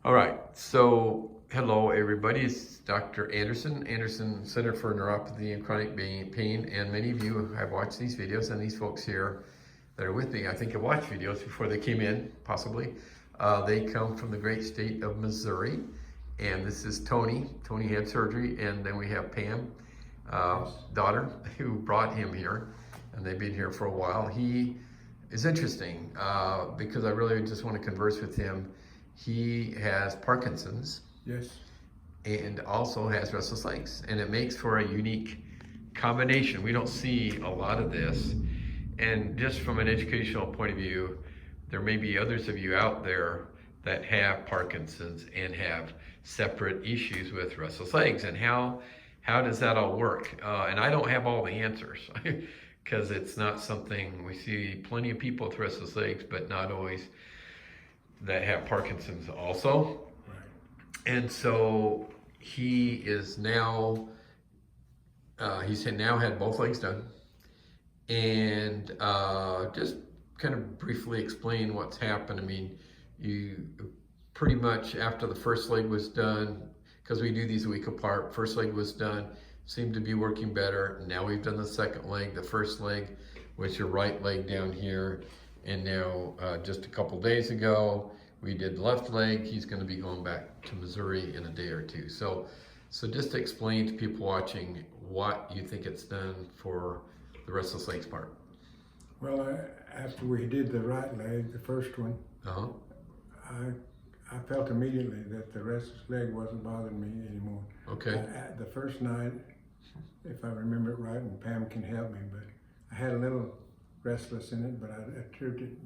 All right, so hello everybody, it's Dr. Anderson Center for Neuropathy and Chronic Pain, and many of you have watched these videos, and these folks here that are with me, I think have watched videos before they came in, possibly. They come from the great state of Missouri, and this is Tony. Tony had surgery, and then we have Pam, daughter, who brought him here, and they've been here for a while. He is interesting because I really just want to converse with him. He has Parkinson's. Yes. And also has restless legs, and it makes for a unique combination. We don't see a lot of this, and just from an educational point of view, there may be others of you out there that have Parkinson's and have separate issues with restless legs, and how does that all work? And I don't have all the answers because it's not something we see. Plenty of people with restless legs, but not always that have Parkinson's also. Right. And so he is now, he's now had both legs done. And just kind of briefly explain what's happened. I mean, you pretty much after the first leg was done, because we do these a week apart, first leg was done, seemed to be working better. Now we've done the second leg. The first leg was your right leg down here. And now, just a couple days ago, we did the left leg. He's going to be going back to Missouri in a day or two. So just to explain to people watching what you think it's done for the restless legs part. Well, after we did the right leg, the first one, I felt immediately that the restless leg wasn't bothering me anymore. Okay. The first night, if I remember it right, and Pam can help me, but I had a little restless in it, but I attributed it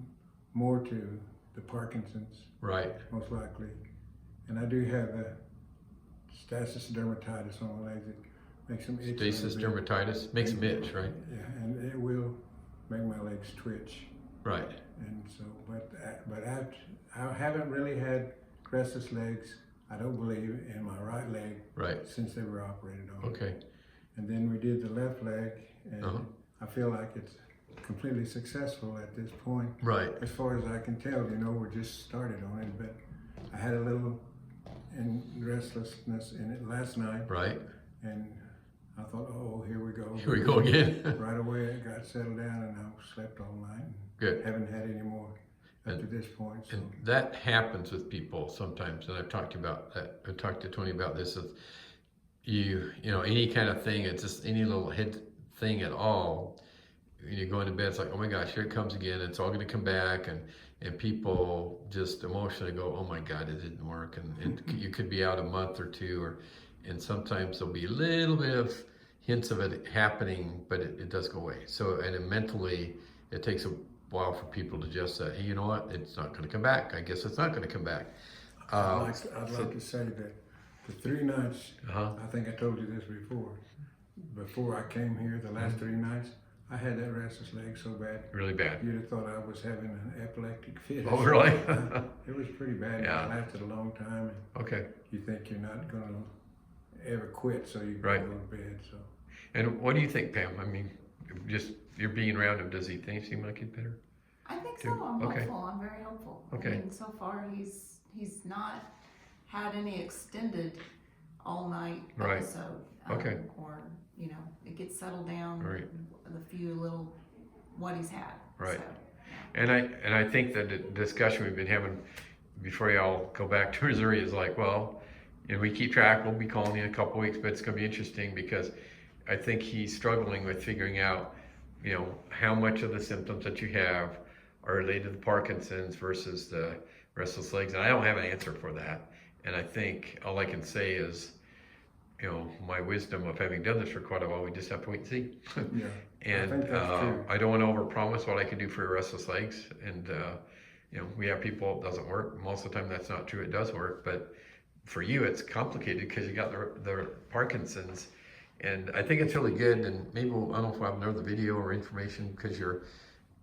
more to the Parkinsons, right, most likely. And I do have a stasis dermatitis on my legs. It makes them itch. Stasis dermatitis makes them itch, right? Yeah, and it will make my legs twitch. Right. And so, but I haven't really had restless legs, I don't believe, in my right leg, right, since they were operated on. Okay. And then we did the left leg, and I feel like it's completely successful at this point. Right. As far as I can tell, we're just started on it, but I had a little restlessness in it last night. Right. And I thought, oh, here we go. Here we go again. Right away, it got settled down, and I slept all night. And Good. Haven't had any more up to this point. So. And that happens with people sometimes, and I've talked about that. I talked to Tony about this. Is you know, any kind of thing, it's just any little head thing at all. When you go into bed, it's like, oh my gosh, here it comes again. It's all going to come back, and people just emotionally go, oh my God, it didn't work, and you could be out a month or two, and sometimes there'll be a little bit of hints of it happening, but it does go away. So, and then mentally, it takes a while for people to just say, hey, you know what, it's not going to come back. I guess it's not going to come back. I'd like to say that the 3 nights, I think I told you this before I came here, the last 3 nights, I had that restless leg so bad. Really bad. You'd have thought I was having an epileptic fit. Oh, really? It was pretty bad. Yeah. It lasted a long time. And okay. You think you're not going to ever quit, so you right. go to bed. So. And what do you think, Pam? I mean, just you're being around him. Does he seem like he's better? I think so. I'm hopeful. I'm very hopeful. Okay. I mean, so far he's not had any extended all night episode. Okay. Or it gets settled down. Right. The few little what he's had. Right. So, yeah. And I think that the discussion we've been having before y'all go back to Missouri is like, well, we keep track. We'll be calling you in a couple weeks, but it's going to be interesting because I think he's struggling with figuring out, how much of the symptoms that you have are related to the Parkinson's versus the restless legs. And I don't have an answer for that. And I think all I can say is, my wisdom of having done this for quite a while, we just have to wait and see. Yeah, and I think that's true. I don't want to overpromise what I can do for your restless legs. And, we have people, it doesn't work. Most of the time that's not true, it does work. But for you, it's complicated because you got the Parkinson's. And I think it's really good, and maybe I don't know if we'll have another video or information because you're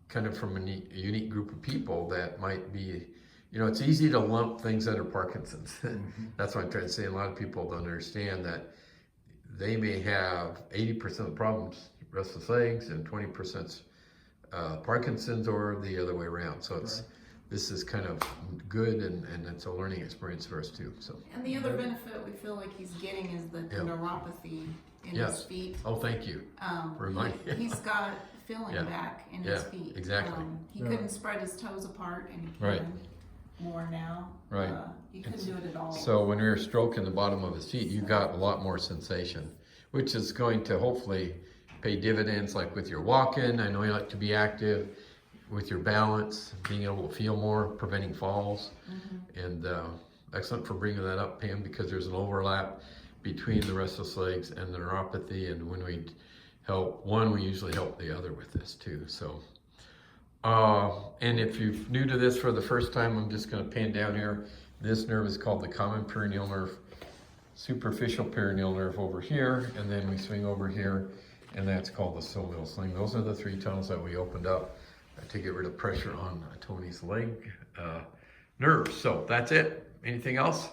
kind of from a unique group of people that might be, it's easy to lump things under Parkinson's. That's what I'm trying to say. A lot of people don't understand that they may have 80% of the problems, restless legs, and 20% Parkinson's, or the other way around. So it's this is kind of good, and it's a learning experience for us too. So. And the other benefit we feel like he's getting is the neuropathy in his feet. Oh, thank you. Remind me. He's got feeling back in his feet. Exactly. He couldn't spread his toes apart, and he can more now. Right. He couldn't do it at all. So when we were stroking the bottom of his feet, you got a lot more sensation, which is going to hopefully pay dividends, like with your walking. I know you like to be active, with your balance, being able to feel more, preventing falls. And excellent for bringing that up, Pam, because there's an overlap between the restless legs and the neuropathy, and when we help one, we usually help the other with this too. So and if you're new to this for the first time, I'm just going to pan down here. This nerve is called the common peroneal nerve, superficial peroneal nerve over here, and then we swing over here, and that's called the soleal sling. Those are the 3 tunnels that we opened up to get rid of pressure on Tony's leg nerves. So that's it. Anything else?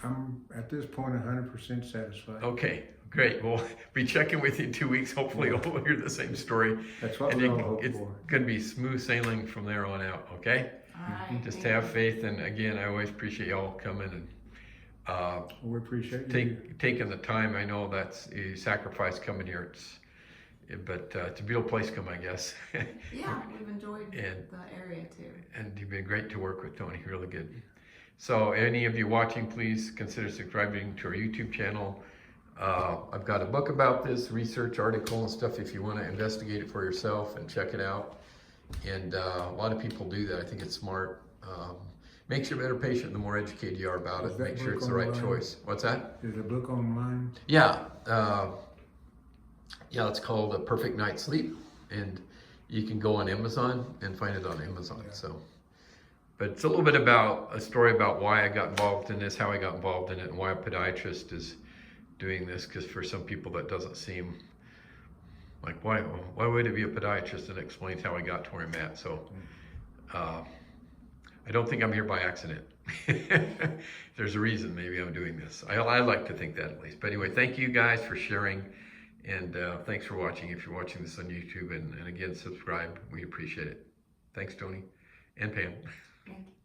I'm at this point 100% satisfied. Okay, great. We'll be checking with you in 2 weeks. Hopefully we'll hear the same story. That's what and we all hope it's for. going to be smooth sailing from there on out, okay? All right. Just have faith, and again, I always appreciate y'all coming and We appreciate you. taking the time. I know that's a sacrifice coming here. But it's a beautiful place to come, I guess. Yeah, we've enjoyed the area too. And you've been great to work with, Tony, really good. So any of you watching, please consider subscribing to our YouTube channel. I've got a book about this, research article and stuff, if you want to investigate it for yourself and check it out. And a lot of people do that. I think it's smart. Makes you a better patient the more educated you are about it. Make sure it's the right choice. What's that? There's a book online. Yeah. Yeah, it's called A Perfect Night's Sleep, and you can go on Amazon and find it on Amazon. So, but it's a little bit about a story about why I got involved in this, how I got involved in it, and why a podiatrist is doing this. Because for some people that doesn't seem like why would it be a podiatrist, and explains how I got to where I'm at. So, I don't think I'm here by accident. There's a reason maybe I'm doing this. I like to think that at least. But anyway, thank you guys for sharing. And thanks for watching. If you're watching this on YouTube, and again, subscribe. We appreciate it. Thanks, Tony and Pam. Thank you.